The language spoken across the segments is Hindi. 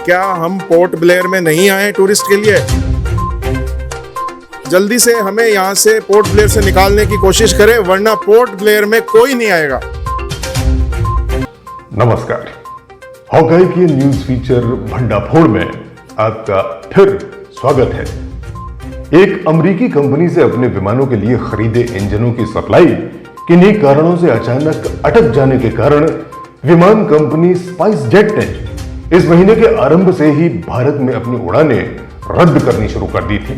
क्या हम पोर्ट ब्लेयर में नहीं आए टूरिस्ट के लिए? जल्दी से हमें यहाँ से पोर्ट ब्लेयर से निकालने की कोशिश करें, वरना पोर्ट ब्लेयर में कोई नहीं आएगा। नमस्कार, हॉकाई के न्यूज फीचर भंडाफोड़ में आपका फिर स्वागत है। एक अमेरिकी कंपनी से अपने विमानों के लिए खरीदे इंजनों की सप्लाई किन्हीं कारणों से अचानक अटक जाने के कारण विमान कंपनी स्पाइस जेट ने इस महीने के आरंभ से ही भारत में अपनी उड़ानें रद्द करनी शुरू कर दी थी।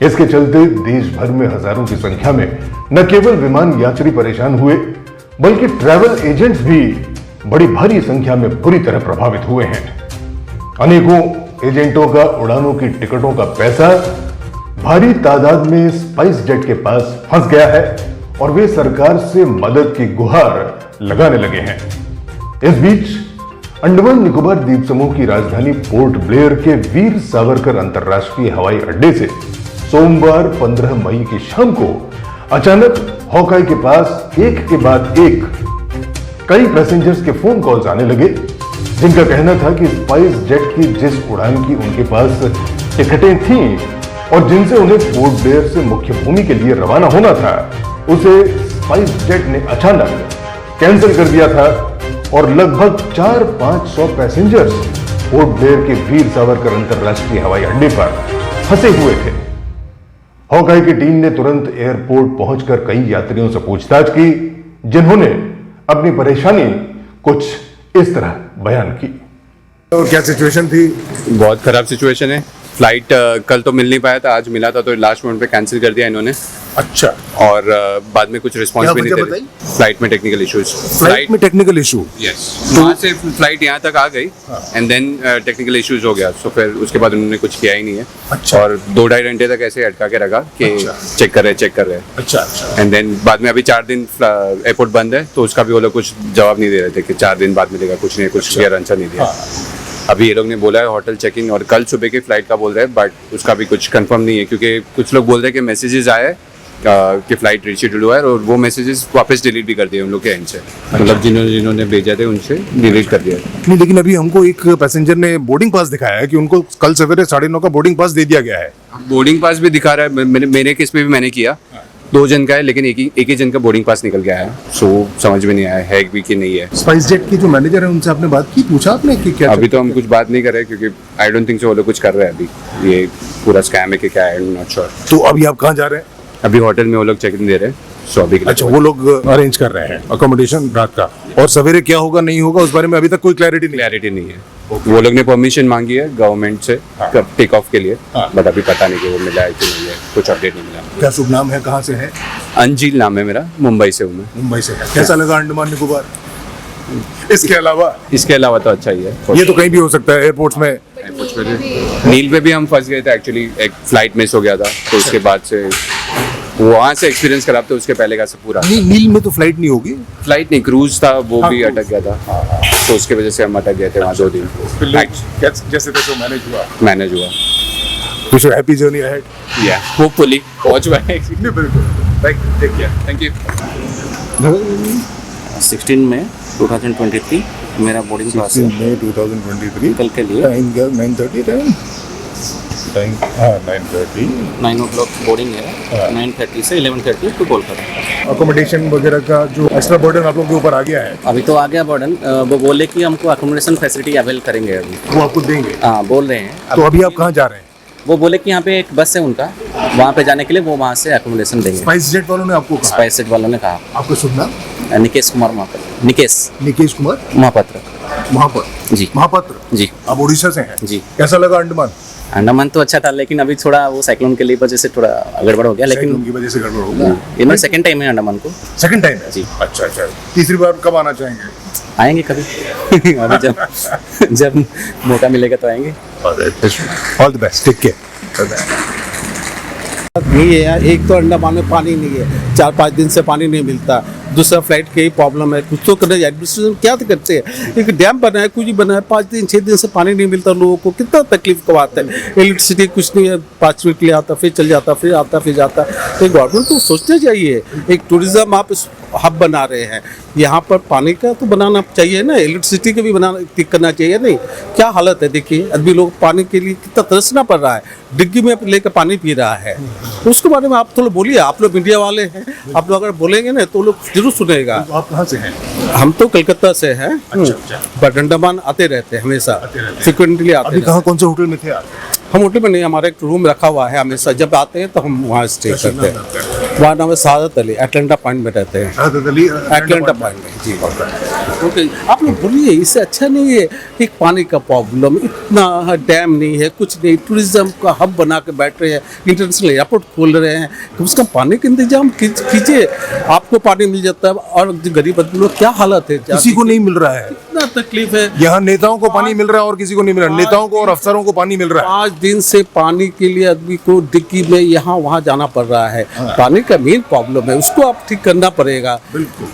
इसके चलते देश भर में हजारों की संख्या में न केवल विमान यात्री परेशान हुए, बल्कि ट्रैवल एजेंट्स भी बड़ी भारी संख्या में बुरी तरह प्रभावित हुए हैं। अनेकों एजेंटों का उड़ानों की टिकटों का पैसा भारी तादाद में स्पाइस जेट के पास फंस गया है और वे सरकार से मदद की गुहार लगाने लगे हैं। इस बीच अंडमान निकोबार द्वीप समूह की राजधानी पोर्ट ब्लेयर के वीर सावरकर अंतर्राष्ट्रीय हवाई अड्डे से सोमवार 15 मई की शाम को अचानक हॉकाई के पास एक के बाद एक कई पैसेंजर्स के फोन कॉल्स आने लगे, जिनका कहना था कि स्पाइस जेट की जिस उड़ान की उनके पास टिकटें थीं और जिनसे उन्हें पोर्ट ब्लेयर से मुख्य भूमि के लिए रवाना होना था, उसे स्पाइस जेट ने अचानक कैंसिल कर दिया था और लगभग 400-500 पैसेंजर्स पोर्ट ब्लेयर के वीर सावरकर अंतर्राष्ट्रीय हवाई अड्डे पर फंसे हुए थे। हॉकाई की टीम ने तुरंत एयरपोर्ट पहुंचकर कई यात्रियों से पूछताछ की, जिन्होंने अपनी परेशानी कुछ इस तरह बयान की। तो क्या सिचुएशन थी? बहुत खराब सिचुएशन है। फ्लाइट कल तो मिल नहीं पाया था, आज मिला था तो लास्ट मोमेंट पे कैंसिल कर दिया इन्होंने। अच्छा। और बाद में कुछ रिस्पांस भी नहीं दे रहे। फ्लाइट में टेक्निकल इश्यूज। फ्लाइट में टेक्निकल इशू? यस। वहाँ से फ्लाइट यहाँ तक आ गई एंड देन टेक्निकल इश्यूज हो गया, तो फिर उसके बाद उन्होंने कुछ किया ही नहीं है। अच्छा। और 2-2.5 घंटे तक ऐसे अटका के रखा कि चेक कर रहे। अच्छा। एंड देन बाद में अभी 4 दिन एयरपोर्ट बंद है, तो उसका भी वो लोग कुछ जवाब नहीं दे रहे थे कि 4 दिन बाद मिलेगा, कुछ नहीं, कुछ क्लियर आंसर नहीं दिया। अभी ये लोग ने बोला है होटल चेकिंग और कल सुबह की फ्लाइट का बोल रहे हैं, बट उसका भी कुछ कंफर्म नहीं है, क्योंकि कुछ लोग बोल रहे हैं कि मैसेजेस आए कि फ्लाइट रीशेड्यूल हुआ है और वो मैसेजेस वापस डिलीट भी कर दिए उन लोग के एंड से। मतलब जिन्होंने भेजा थे उनसे डिलीट कर दिया। नहीं, लेकिन अभी हमको एक पैसेंजर ने बोर्डिंग पास दिखाया है कि उनको कल सवेरे 9:30 का बोर्डिंग पास दे दिया गया है। बोर्डिंग पास भी दिखा रहा है, मेरे केस में भी मैंने किया, 2 जन का है, लेकिन एक ही जन का बोर्डिंग पास निकल गया है। सो समझ में नहीं आया है भी कि नहीं है। स्पाइस जेट के जो मैनेजर है उनसे आपने बात की, पूछा आपने कि क्या? अभी तो हम कुछ बात नहीं कर रहे, क्योंकि आई डोंट थिंक सो वो लोग कुछ कर रहे हैं अभी। ये पूरा स्कैम है कि क्या है, आई एम नॉट श्योर। तो अभी आप कहाँ जा रहे हैं? अभी होटल में वो लोग चेक इन दे रहे हैं, सो अभी। अच्छा, वो लोग अरेंज कर रहे हैं अकोमोडेशन रात का, और सवेरे क्या होगा नहीं होगा उस बारे में अभी तक कोई क्लैरिटी नहीं है। वो लोग ने परमिशन मांगी है गवर्नमेंट से टेक ऑफ के लिए, बट अभी पता नहीं कि वो मिला है कि नहीं है, कुछ अपडेट नहीं मिला। क्या शुभ नाम है, कहाँ से है? अंजील नाम है मेरा, मुंबई से हूँ मैं। मुंबई से है। कैसा लगा अंडमान निकोबार? इसके अलावा तो अच्छा ही है। ये तो कहीं भी हो सकता है एयरपोर्ट्स में। नील पे भी हम फंस गए थे एक्चुअली, एक फ्लाइट मिस हो गया था, तो उसके बाद से वहाँ से एक्सपीरियंस खराब था, उसके पहले का सब पूरा। नील में तो फ्लाइट नहीं होगी? फ्लाइट नहीं, क्रूज था, वो भी अटक गया था, तो उसके वजह से हम अटक गए थे वहाँ 2 दिन। जैसे तैसे मैनेज हुआ। Wish you happy journey ahead. Yeah, hopefully. Watch back. Take care. Thank you. 16 मई 2023 मेरा बोर्डिंग पास है। मई 2023 कल के लिए 9:30 टाइम 9:30 9 o'clock बोर्डिंग है। 9:30 से 11:30 टू कोलकाता। अकोमोडेशन वगैरह का जो एक्स्ट्रा बर्डन आप लोगों के ऊपर आ गया है? अभी तो आ गया बर्डन। वो बोले कि हमको अकोमोडेशन फैसिलिटी अवेल करेंगे अभी। वो आपको देंगे? हाँ, बोल रहे हैं। तो अभी आप कहाँ जा रहे हैं? वो बोले कि यहाँ पे एक बस है उनका, वहाँ पे जाने के लिए वो वहाँ से अकोमोडेशन देंगे। स्पाइस जेट वालों ने आपको कहा? स्पाइस जेट वालों ने कहा। आपको शुभ नाम? निकेश कुमार महापात्र। निकेश कुमार महापात्र जी। महापात्र जी। आप उड़ीसा से हैं जी। कैसा लगा अंडमान? अंडमान तो अच्छा था, लेकिन अभी थोड़ा वो साइक्लोन के लिए वजह से थोड़ा गड़बड़ हो गया। लेकिन उनकी वजह से गड़बड़ हो गया। ये मेरा सेकंड टाइम है अंडमान को। सेकंड टाइम है जी। अच्छा। तीसरी बार कब आना चाहेंगे? आएंगे कभी अभी जब मौका मिलेगा तो आएंगे। All the best, take care. नहीं है यार, एक तो अंडमान में पानी नहीं है, 4-5 दिन से पानी नहीं मिलता। दूसरा फ्लाइट की प्रॉब्लम है, कुछ तो करना है। एडमिनिस्ट्रेशन क्या तो करते हैं, एक डैम बना है, कुछ बना है, 5 दिन 6 दिन से पानी नहीं मिलता लोगों को, कितना तकलीफ करवाता है। इलेक्ट्रिसिटी कुछ नहीं है, 5 मिनट के लिए आता, फिर चल जाता, फिर आता, फिर जाता। तो गवर्नमेंट को सोचना चाहिए, एक टूरिज्म आप हब बना रहे हैं, यहाँ पर पानी का तो बनाना चाहिए ना, इलेक्ट्रिसिटी का भी बनाना करना चाहिए। नहीं, क्या हालत है देखिए, अभी लोग पानी के लिए कितना तरसना पड़ रहा है, डिग्गी में लेकर पानी पी रहा है। तो उसके बारे में आप थोड़ा बोलिए, आप लोग मीडिया वाले हैं, आप लोग अगर बोलेंगे ना तो लोग जरूर सुनेगा। तो आप कहाँ से हैं? हम तो कलकत्ता से हैं, बट अंडमान आते रहते हैं हमेशा, फ्रिक्वेंटली आते अभी रहते हैं। कहाँ कौन से होटल में थे आप? हम होटल में नहीं, हमारा एक रूम रखा हुआ है, हमेशा जब आते हैं तो हम वहाँ स्टे करते हैं। वहाँ नाम है सादत अली, एटलांटा पॉइंट में रहते हैं, एटलांटा पॉइंट में। जी ओके, आप लोग बोलिए, इससे अच्छा नहीं है एक पानी का प्रॉब्लम, इतना डैम नहीं है, कुछ नहीं, टूरिज्म का हब बना के बैठ रहे हैं, इंटरनेशनल एयरपोर्ट खोल रहे हैं, कम से कम पानी का इंतजाम कीजिए, आपको पानी मिल जाता है। और जो गरीब आदमी लोग, क्या हालत है, किसी को नहीं मिल रहा है, कितना तकलीफ है। यहाँ नेताओं को पानी मिल रहा है और किसी को नहीं मिल रहा, नेताओं को और अफसरों को पानी मिल रहा है। 5 दिन से पानी के लिए आदमी को डिक्की में यहाँ वहाँ जाना पड़ रहा है। पानी का मेन प्रॉब्लम है, उसको आप ठीक करना पड़ेगा।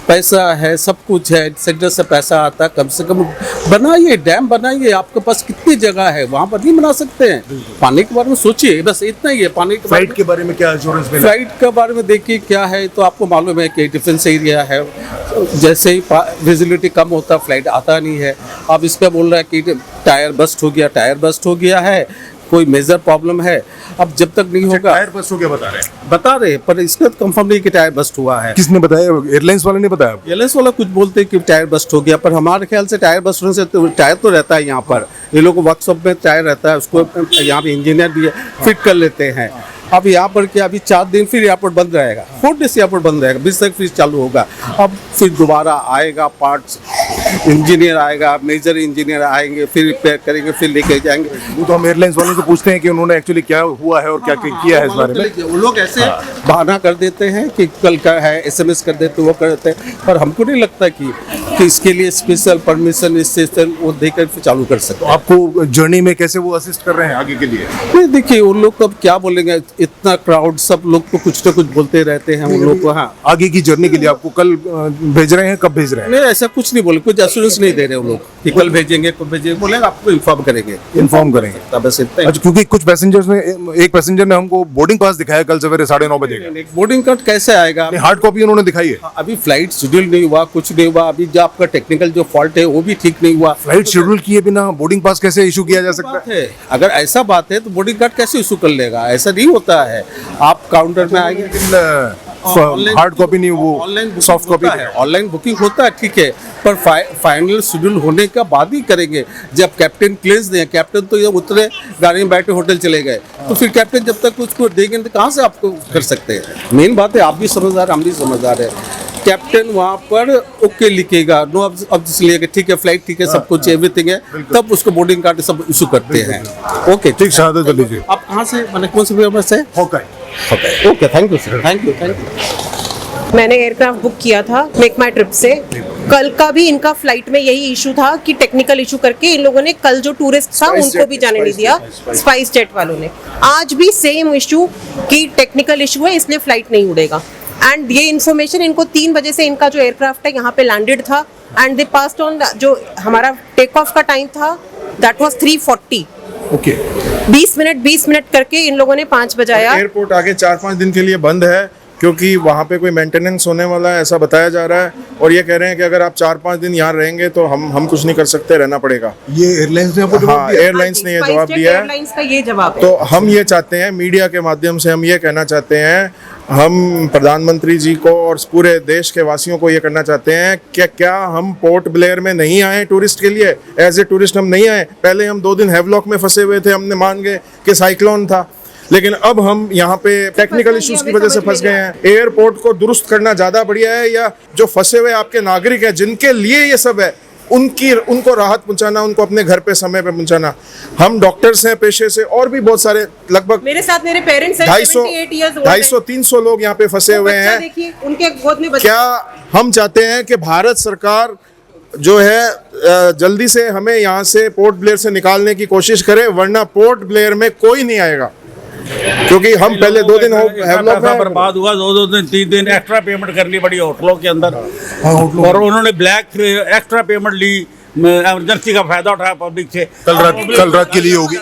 पैसा है, सब कुछ है, सेंटर से पैसा आता है, कम से कम बनाइए, डैम बनाइए, आपके पास कितनी जगह है, वहाँ पर नहीं बना सकते हैं। पानी के बारे में सोचिए, बस इतना ही है। पानी के फ्लाइट के बारे में क्या एश्योरेंस मिला? फ्लाइट के बारे में देखिए क्या है, तो आपको मालूम है कि डिफेंस एरिया है, जैसे ही विजिबिलिटी कम होता है फ्लाइट आता नहीं है। अब इस पर बोल रहा है कि टायर बस्ट हो गया, टायर बस्ट हो गया है, कोई मेजर प्रॉब्लम है। अब जब तक नहीं होगा, टायर बस्ट हो गया बता रहे, पर इसका कंफर्म नहीं कि टायर बस्ट हुआ है। किसने बताया? एयरलाइंस वाले ने बताया? एयरलाइंस वाला कुछ बोलते हैं कि टायर बस्ट हो गया, पर हमारे ख्याल से टायर बस्ट होने से तो टायर तो रहता है यहाँ पर, ये लोगों को वर्कशॉप में टायर रहता है, उसको यहाँ पे इंजीनियर भी है, फिट कर लेते हैं। अब यहाँ पर क्या, अभी 4 दिन फिर एयरपोर्ट बंद रहेगा, 4 डेज एयरपोर्ट बंद रहेगा, 20 तक फिर चालू होगा। अब फिर दोबारा आएगा, पार्ट्स इंजीनियर आएगा, मेजर इंजीनियर आएंगे, फिर रिपेयर करेंगे, फिर लेके जाएंगे। वो तो हम एयरलाइंस वालों से पूछते हैं कि उन्होंने एक्चुअली क्या हुआ है और क्या किया है इस बारे में। वो लोग ऐसे बहाना कर देते हैं कि कल का है, SMS कर देते, वो कर देते हैं, पर हमको नहीं लगता कि इसके लिए स्पेशल परमिशन इससे वो देकर फिर चालू कर सकते हैं। आपको जर्नी में कैसे वो असिस्ट कर रहे हैं आगे के लिए? नहीं, देखिए उन लोग को अब क्या बोलेंगे, इतना क्राउड, सब लोग तो कुछ ना कुछ बोलते रहते हैं उन लोग को। हाँ, आगे की जर्नी के लिए आपको कल भेज रहे हैं, कब भेज रहे हैं? नहीं ऐसा कुछ नहीं बोले, कुछ एश्योरेंस नहीं दे रहे वो लोग कि कल भेजेंगे, कब भेजेंगे, बोलेंगे आपको इन्फॉर्म करेंगे, इन्फॉर्म करेंगे। तब बस इतना ही। अच्छा, क्योंकि कुछ पैसेंजर्स में, एक पैसेंजर ने हमको बोर्डिंग पास दिखाया कल सवेरे 9:30 बजे का। बोर्डिंग कार्ड कैसे आएगा? हार्ड कॉपी उन्होंने दिखाई है। अभी फ्लाइट शेड्यूल नहीं हुआ, कुछ नहीं हुआ, अभी जो आपका टेक्निकल जो फॉल्ट है वो भी ठीक नहीं हुआ। फ्लाइट शेड्यूल किए बिना बोर्डिंग पास कैसे इशू किया जा सकता है? है, अगर ऐसा बात है तो बोर्डिंग कार्ड कैसे इशू कर लेगा? ऐसा नहीं होता है, आप काउंटर में आएंगे, हार्ड कॉपी नहीं, वो सॉफ्ट कॉपी है, ऑनलाइन बुकिंग होता है, ठीक है, पर फाइनल शेड्यूल होने का बाद ही करेंगे, जब कैप्टन क्लियरेंस दें। कैप्टन तो जब उतरे, गाड़ी में बैठे होटल चले गए, तो फिर कैप्टन जब तक उसको देंगे तो कहाँ से आपको कर सकते हैं? मेन बात है, आप भी समझदार, हम भी समझदार है। कैप्टन वहाँ पर ओके लिखेगा, नो ऑब्जेक्शन लिखेगा, ठीक है, फ्लाइट ठीक है, सब कुछ एवरीथिंग है, तब उसको बोर्डिंग कार्ड सब इशू करते हैं। ओके, ठीक, शहादत अली जी। आप कहाँ से, मैंने कौन से पेपर से? Hawkeye. Okay, thank you sir, thank you. मैंने एयरक्राफ्ट बुक किया था मेक माई ट्रिप से। कल का भी इनका फ्लाइट में यही इशू था कि टेक्निकल इशू करके इन लोगों ने कल जो टूरिस्ट था उनको भी जाने नहीं दिया, स्पाइस जेट वालों ने। आज भी सेम इशू कि टेक्निकल इशू है इसलिए फ्लाइट नहीं उड़ेगा। एंड ये इन्फॉर्मेशन इनको 3 बजे से इनका जो एयरक्राफ्ट है यहाँ पे लैंडेड था, एंड दे पास्ड ऑन, जो हमारा टेक ऑफ का टाइम था दैट वाज 3:40। ओके, 20 मिनट करके इन लोगों ने 5 बजाया। एयरपोर्ट आगे 4-5 दिन के लिए बंद है क्योंकि वहाँ पे कोई मेंटेनेंस होने वाला है, ऐसा बताया जा रहा है। और ये कह रहे हैं कि अगर आप 4-5 दिन यहाँ रहेंगे तो हम कुछ नहीं कर सकते, रहना पड़ेगा। ये एयरलाइंस ने आपको जवाब हाँ, दिया? एयरलाइंस ने ये जवाब दिया है। एयरलाइंस का ये जवाब है। तो हम ये चाहते हैं, मीडिया के माध्यम से हम ये कहना चाहते हैं, हम प्रधानमंत्री जी को और पूरे देश के वासियों को ये करना चाहते हैं कि क्या हम पोर्ट ब्लेयर में नहीं आए टूरिस्ट के लिए? एज ए टूरिस्ट हम नहीं आए। पहले हम 2 दिन हैवलॉक में फंसे हुए थे, हमने मान गए कि साइक्लोन था, लेकिन अब हम यहाँ पे टेक्निकल इश्यूज की वजह से फंस गए हैं। एयरपोर्ट को दुरुस्त करना ज्यादा बढ़िया है या जो फंसे हुए आपके नागरिक हैं जिनके लिए ये सब है उनको राहत पहुंचाना, उनको अपने घर पे समय पे पहुंचाना? हम डॉक्टर्स हैं पेशे से, और भी बहुत सारे, लगभग मेरे साथ मेरे पेरेंट्स हैं, 250-300 लोग यहाँ पे फंसे हुए हैं। देखिए उनके गोद में बच्चे। क्या हम चाहते हैं कि भारत सरकार जो है जल्दी से हमें यहाँ से पोर्ट ब्लेयर से निकालने की कोशिश करे, वरना पोर्ट ब्लेयर में कोई नहीं आएगा। क्योंकि हम पहले 2 दिन हैवलॉक पैसा में बर्बाद हुआ, 2 दिन 3 दिन एक्स्ट्रा पेमेंट करनी पड़ी होटलों के अंदर, और उन्होंने ब्लैक एक्स्ट्रा पेमेंट ली, इमरजेंसी का फायदा उठाया पब्लिक से। कल रात के लिए होगी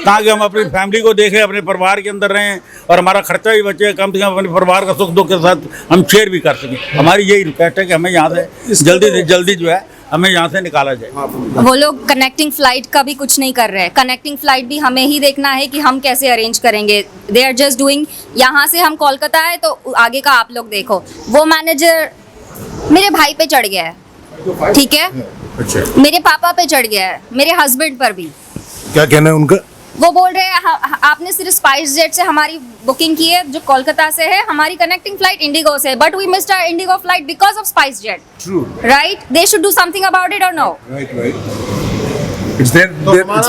ताकि हम अपनी फैमिली को देखें, अपने परिवार के अंदर रहें और हमारा खर्चा भी बचे, कम से कम अपने परिवार का सुख दुख के साथ हम शेयर भी कर सकें। हमारी यही रिक्वेस्ट है कि हमें यहाँ से जल्दी से जल्दी जो है हमें यहाँ से निकाला जाए। वो लोग कनेक्टिंग फ्लाइट का भी कुछ नहीं कर रहे हैं। कनेक्टिंग फ्लाइट भी हमें ही देखना है कि हम कैसे अरेंज करेंगे। दे आर जस्ट डूइंग, यहाँ से हम कोलकाता है तो आगे का आप लोग देखो। वो मैनेजर मेरे भाई पे चढ़ गया है, ठीक है, मेरे पापा पे चढ़ गया है, मेरे हस्बैंड पर भी। क्या कहना है उनका? वो बोल रहे हैं आपने सिर्फ स्पाइस जेट से हमारी बुकिंग की है जो कोलकाता से है, हमारी कनेक्टिंग फ्लाइट इंडिगो से, but we missed our IndiGo flight because of SpiceJet. True, right? They should do something about it और no? It's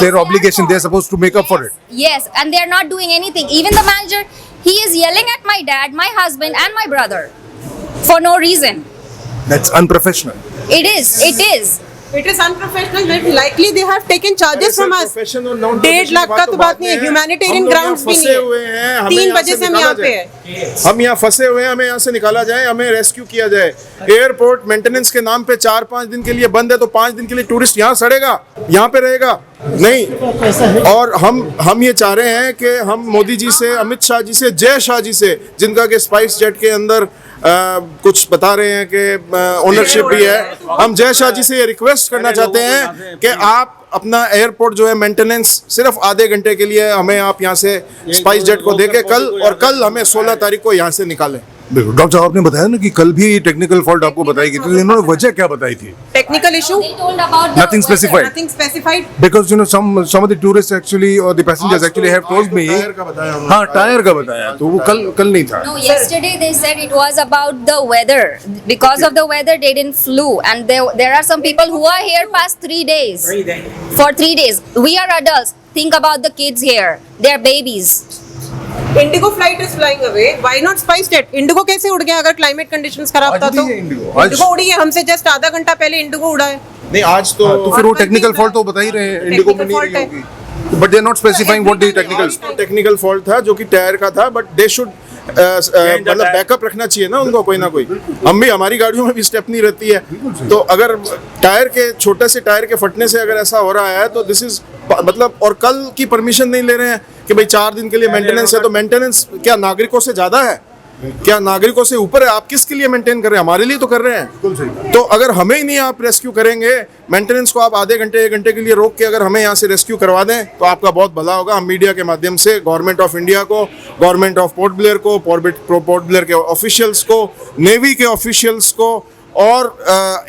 their obligation. They're supposed to make up for it. Yes, and they are not doing anything. Even the manager, he is yelling at my dad, my husband, and my brother for no reason. That's unprofessional. It is. It is. It is unprofessional. Very likely they have taken charges from us. 1.5 lakh का तो बात नहीं है, ह्यूमैनिटेरियन ग्राउंड्स भी नहीं है। 3 बजे से हम यहाँ पे हैं। हम यहाँ फंसे हुए हैं, हमें यहाँ से निकाला जाए, हमें रेस्क्यू किया जाए। एयरपोर्ट मेंटेनेंस के नाम पे 4-5 दिन के लिए बंद है, तो 5 दिन के लिए टूरिस्ट यहाँ सड़ेगा, यहाँ पे रहेगा नहीं। और हम ये चाह रहे हैं कि हम मोदी जी से, अमित शाह जी से, जय शाह जी से, जिनका के स्पाइस जेट के अंदर कुछ बता रहे हैं कि ओनरशिप भी है, हम जय शाह जी से ये रिक्वेस्ट करना चाहते हैं कि आप अपना एयरपोर्ट जो है मेंटेनेंस सिर्फ आधे घंटे के लिए हमें आप यहाँ से स्पाइस जेट को देके कल हमें 16 तारीख को यहाँ से निकालें। बिल्कुल। डॉक्टर साहब आपने बताया ना कि कल भी टेक्निकल फॉल्ट आपको बताई गई, तो इन्होंने वजह क्या बताई थी? Technical issue, They told about the Nothing specified. nothing specified. Because some of the tourists actually or the passengers actually have told me, tyre का बताया उन्होंने। हाँ टायर का बताया, तो वो कल नहीं था। No, yesterday they said it was about the weather. Because of the weather, they didn't flew, and there are some people who are here past 3 days. For 3 days, we are adults. Think about the kids here. They are babies. Indigo flight is flying away, why not spice jet? Indigo कैसे उड़ गया अगर क्लाइमेट कंडीशंस खराब था तो? इंडिगो उड़ी है, हमसे जस्ट आधा घंटा पहले इंडिगो उड़ा है। नहीं आज तो फिर वो टेक्निकल फॉल्ट तो बता ही रहे हैं, इंडिगो में नहीं रही होगी, but they are not specifying what the technical fault था जो कि टायर का था, बट दे शुड मतलब बैकअप रखना चाहिए ना उनको, कोई ना कोई। हम भी, हमारी गाड़ियों में भी स्टेपनी रहती है, तो अगर टायर के छोटे से टायर के फटने से अगर ऐसा हो रहा है तो दिस इज मतलब, और कल की परमिशन नहीं ले रहे हैं कि भाई 4 दिन के लिए मेंटेनेंस है, तो मेंटेनेंस क्या नागरिकों से ज्यादा है? क्या नागरिकों से ऊपर है? आप किसके लिए मेंटेन कर रहे हैं? हमारे लिए तो कर रहे हैं। तो अगर हमें ही नहीं आप रेस्क्यू करेंगे, मेंटेनेंस को आप आधे घंटे 1 घंटे के लिए रोक के अगर हमें यहाँ से रेस्क्यू करवा दें तो आपका बहुत भला होगा। हम मीडिया के माध्यम से गवर्नमेंट ऑफ इंडिया को, गवर्नमेंट ऑफ पोर्ट ब्लेयर को, पोर्ट ब्लेयर के ऑफिशियल्स को, नेवी के ऑफिशियल्स को और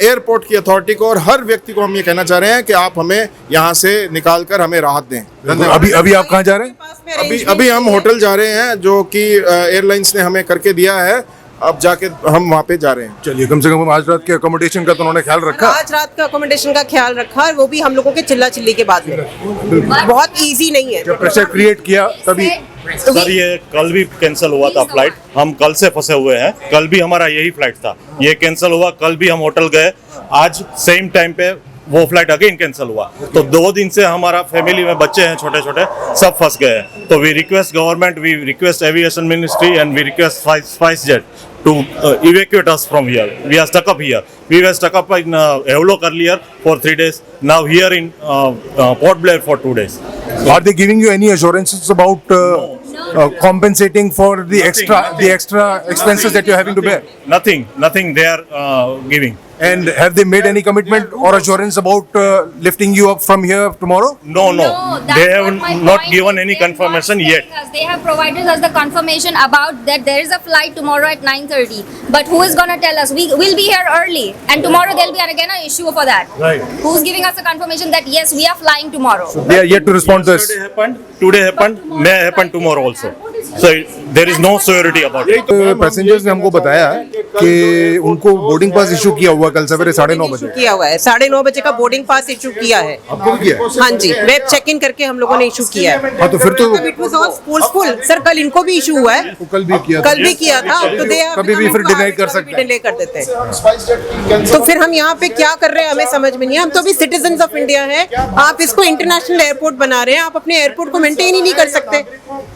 एयरपोर्ट की अथॉरिटी को और हर व्यक्ति को हम ये कहना चाह रहे हैं कि आप हमें यहाँ से निकाल कर हमें राहत दें। अभी आप कहाँ जा रहे हैं? अभी हम होटल जा रहे हैं जो कि एयरलाइंस ने हमें करके दिया है, अब जाके हम वहाँ पे जा रहे हैं। चलिए, कम से कम आज रात के अकोमोडेशन का तो उन्होंने ख्याल रखा। आज रात का अकोमोडेशन का ख्याल रखा, और वो भी हम लोगों के चिल्ला चिल्ली के बाद में। बहुत इजी नहीं है। जब प्रेशर क्रिएट किया तभी। सर ये कल भी कैंसिल हुआ था फ्लाइट, हम कल से फंसे हुए हैं, कल भी हमारा यही फ्लाइट था, ये कैंसिल हुआ, कल भी हम होटल गए, आज सेम टाइम पे वो फ्लाइट अगेन कैंसिल हुआ, तो 2 दिन से हमारा फैमिली में बच्चे हैं छोटे छोटे, सब फंस गए हैं। तो we request government, we request aviation ministry and we request SpiceJet to evacuate us from here. We are stuck up here. We were stuck up in Havelock earlier for 3 days. Now here in Port Blair for 2 days. Are they giving you any assurances about compensating for the extra expenses that you're having to bear? Nothing they are giving. And have they made any commitment or assurance about lifting you up from here tomorrow? No. that's They have what my not point given is. any They are not confirmation telling yet. us. They have provided us the confirmation about that there is a flight tomorrow at 9:30. But who is going to tell us? We will be here early, and tomorrow there will be again an issue for that. Right. Who's giving us a confirmation that yes, we are flying tomorrow? They are yet to respond to this. Today happened, may happen tomorrow also. So there is no surety about it. Passengers ने हमको बताया कि उनको बोर्डिंग पास इशू किया हुआ कल सवेरे 9:30 बजे। किया हुआ है, 9:30 बजे का बोर्डिंग पास इशू किया है। आपको भी किया है? हाँ जी, वेब चेक इन करके हम लोगों ने इशू किया है। हाँ, तो फिर तो it was all full sir, कल इनको भी इशू हुआ है, कल भी किया था, तो दे कभी भी फिर डिनाई कर सकते हैं, डिले कर देते हैं। तो फिर हम यहाँ पे क्या कर रहे हैं हमें समझ में नहीं है। हम तो भी सिटीजन ऑफ इंडिया है, आप इसको इंटरनेशनल एयरपोर्ट बना रहे हैं, आप अपने एयरपोर्ट को मेंटेन ही नहीं कर सकते,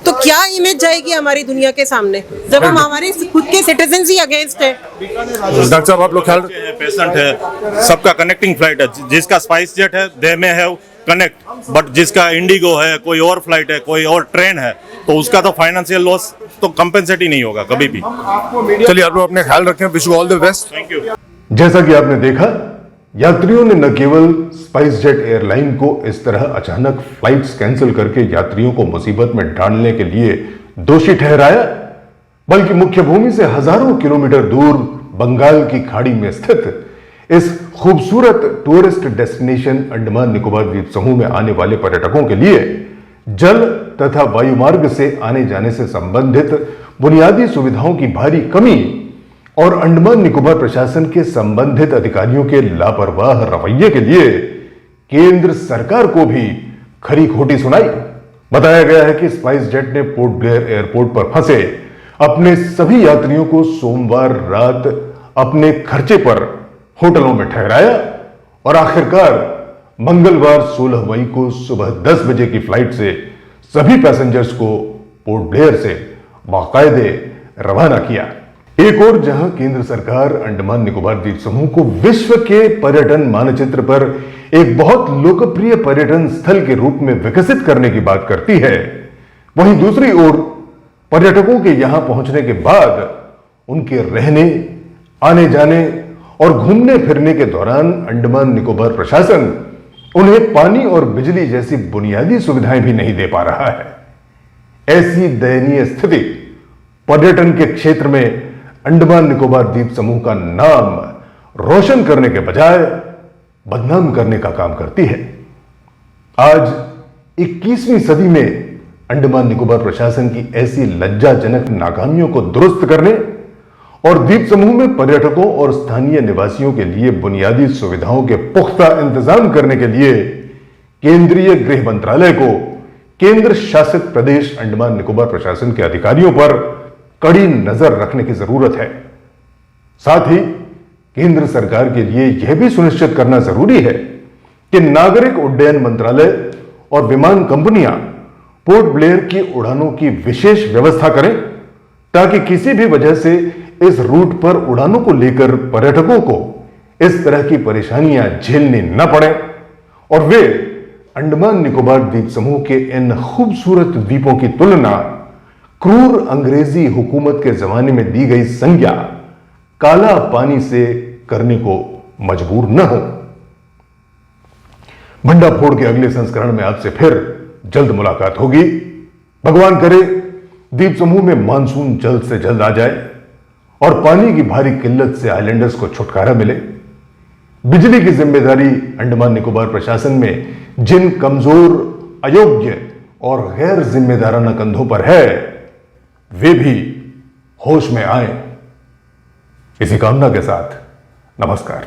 तो तो क्या इमेज जाएगी हमारी दुनिया के सामने जब हम हमारे खुद के सिटीजन ही अगेंस्ट है। डॉक्टर साहब आप लोग ख्याल पेशेंट है, सबका कनेक्टिंग फ्लाइट है। जिसका स्पाइस जेट है दे में है कनेक्ट, बट जिसका इंडिगो है, कोई और फ्लाइट है, कोई और ट्रेन है, तो उसका तो फाइनेंशियल लॉस तो कंपेंसेट ही नहीं होगा कभी भी। चलिए आप लोग अपने ख्याल रखें, wish you all the best. Thank you. जैसा कि आपने देखा, यात्रियों ने न केवल स्पाइस जेट एयरलाइन को इस तरह अचानक फ्लाइट्स कैंसिल करके यात्रियों को मुसीबत में डालने के लिए दोषी ठहराया, बल्कि मुख्य भूमि से हजारों किलोमीटर दूर बंगाल की खाड़ी में स्थित इस खूबसूरत टूरिस्ट डेस्टिनेशन अंडमान निकोबार द्वीप समूह में आने वाले पर्यटकों के लिए जल तथा वायुमार्ग से आने जाने से संबंधित बुनियादी सुविधाओं की भारी कमी और अंडमान निकोबार प्रशासन के संबंधित अधिकारियों के लापरवाह रवैये के लिए केंद्र सरकार को भी खरी खोटी सुनाई। बताया गया है कि स्पाइस जेट ने पोर्ट ब्लेयर एयरपोर्ट पर फंसे अपने सभी यात्रियों को सोमवार रात अपने खर्चे पर होटलों में ठहराया और आखिरकार मंगलवार 16 मई को सुबह 10 बजे की फ्लाइट से सभी पैसेंजर्स को पोर्ट ब्लेयर से बाकायदे रवाना किया। एक और जहां केंद्र सरकार अंडमान निकोबार द्वीप समूह को विश्व के पर्यटन मानचित्र पर एक बहुत लोकप्रिय पर्यटन स्थल के रूप में विकसित करने की बात करती है, वहीं दूसरी ओर पर्यटकों के यहां पहुंचने के बाद उनके रहने, आने जाने और घूमने फिरने के दौरान अंडमान निकोबार प्रशासन उन्हें पानी और बिजली जैसी बुनियादी सुविधाएं भी नहीं दे पा रहा है। ऐसी दयनीय स्थिति पर्यटन के क्षेत्र में अंडमान निकोबार द्वीप समूह का नाम रोशन करने के बजाय बदनाम करने का काम करती है। आज 21वीं सदी में अंडमान निकोबार प्रशासन की ऐसी लज्जाजनक नाकामियों को दुरुस्त करने और द्वीप समूह में पर्यटकों और स्थानीय निवासियों के लिए बुनियादी सुविधाओं के पुख्ता इंतजाम करने के लिए केंद्रीय गृह मंत्रालय को केंद्र शासित प्रदेश अंडमान निकोबार प्रशासन के अधिकारियों पर कड़ी नजर रखने की जरूरत है। साथ ही केंद्र सरकार के लिए यह भी सुनिश्चित करना जरूरी है कि नागरिक उड्डयन मंत्रालय और विमान कंपनियां पोर्ट ब्लेयर की उड़ानों की विशेष व्यवस्था करें, ताकि किसी भी वजह से इस रूट पर उड़ानों को लेकर पर्यटकों को इस तरह की परेशानियां झेलनी न पड़े और वे अंडमान निकोबार द्वीप समूह के इन खूबसूरत द्वीपों की तुलना क्रूर अंग्रेजी हुकूमत के जमाने में दी गई संज्ञा काला पानी से करने को मजबूर न हो। भंडाफोड़ के अगले संस्करण में आपसे फिर जल्द मुलाकात होगी। भगवान करे द्वीप समूह में मानसून जल्द से जल्द आ जाए और पानी की भारी किल्लत से आइलैंडर्स को छुटकारा मिले। बिजली की जिम्मेदारी अंडमान निकोबार प्रशासन में जिन कमजोर, अयोग्य और गैर जिम्मेदाराना कंधों पर है, वे भी होश में आए। इसी कामना के साथ नमस्कार।